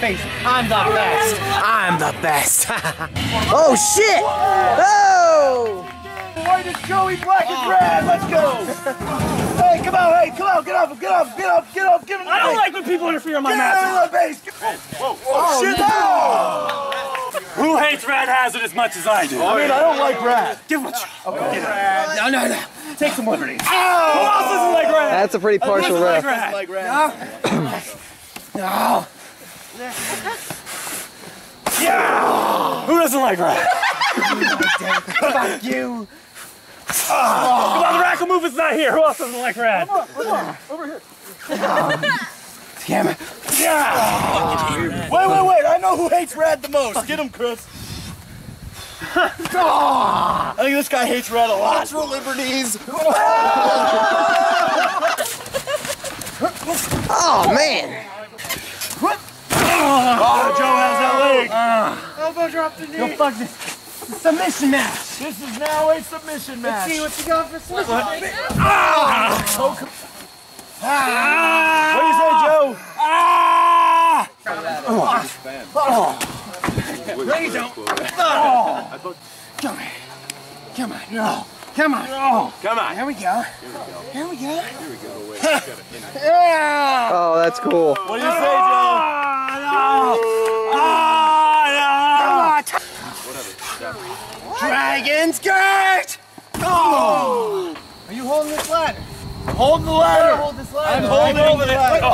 face it. I'm the best. I'm the best. Oh shit! Oh! White is Joey, black is red. Let's go. Hey, come on, hey, come on, get up, get up, get up, get up, get him. I don't like when people interfere in my match. Get out of the base. Whoa, whoa, shit! No! Who hates Rad Hazard as much as I do? I mean, I don't like Rad. Give him a try. Okay. No. Take some liberties. Oh! Who else doesn't like Rad? That's a pretty partial ref. Like Rad. No. Yeah. Who doesn't like Rad? Fuck you. Come on, the Rackle Movement's not here. Who else doesn't like Rad? Come on, over here. Damn it. Yeah. Wait. I know who hates Rad the most. Get him, Chris. I think this guy hates Rad a lot. Natural liberties. Oh man. Oh, Joe has that leg. Elbow drop the knee. Go fuck this. Submission match. This is now a submission match. Let's see what you got for submission. What do you say, Joe? Please don't. Come on. No. Come on. Come on. Here we go. Oh, that's cool. What do you say, Joe? Dragon skirt! Oh! Are you holding this ladder? I'm holding the ladder. Hold this ladder. I'm holding the ladder.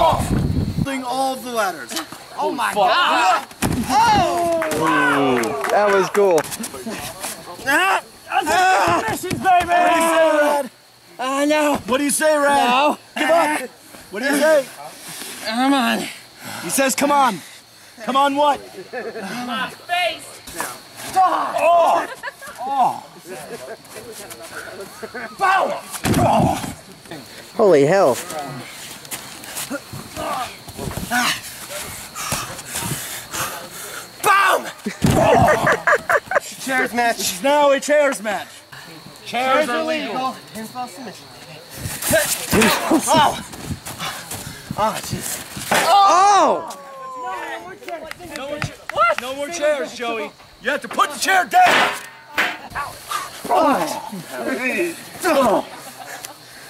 Holding all of the ladders. Oh my God! Oh! That was cool. Submissions, baby! What do you say, Rad? No. What do you say, Rad? No. Give up. What do you say? Come on. He says, come on. Come on what? Come on, face. Oh! Bow! Holy hell. Boom! Chairs match. This is now a chairs match. Chairs are legal. Pinfall submission. Oh, jeez. Oh! No more chairs, Joey. You have to put the chair down.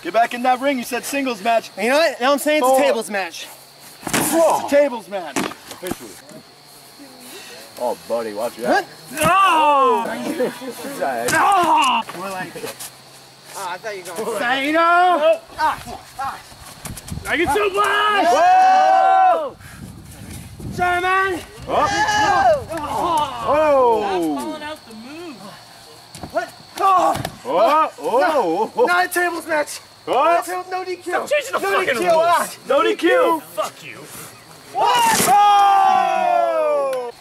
Get back in that ring. You said singles match. You know what? Now I'm saying it's a tables match. It's a tables match. Oh, buddy, watch out. No! More like it. Oh, I thought you were going Say no! I get so blind! Whoa! Sherman! Oh! Calling out the move. What? Oh! Oh! Not a tables match! Oh! No DQ! Stop changing the fucking DQ. rules. No DQ! Fuck you. What? Oh!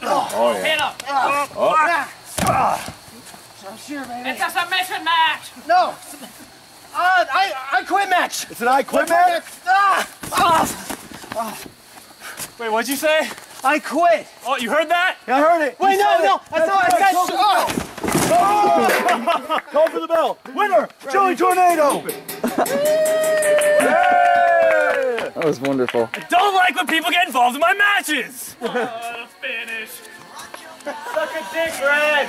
Oh, yeah. Hand up. I'm sure, baby. It's a submission match. No! I quit match! It's an I quit match? Wait, what'd you say? I quit! Oh, you heard that? I heard it. Wait, no! I thought I said Call for the bell. Winner, Joey Tornado. That was wonderful. Don't like when people get involved in my matches. Finish. Suck a dick, Red!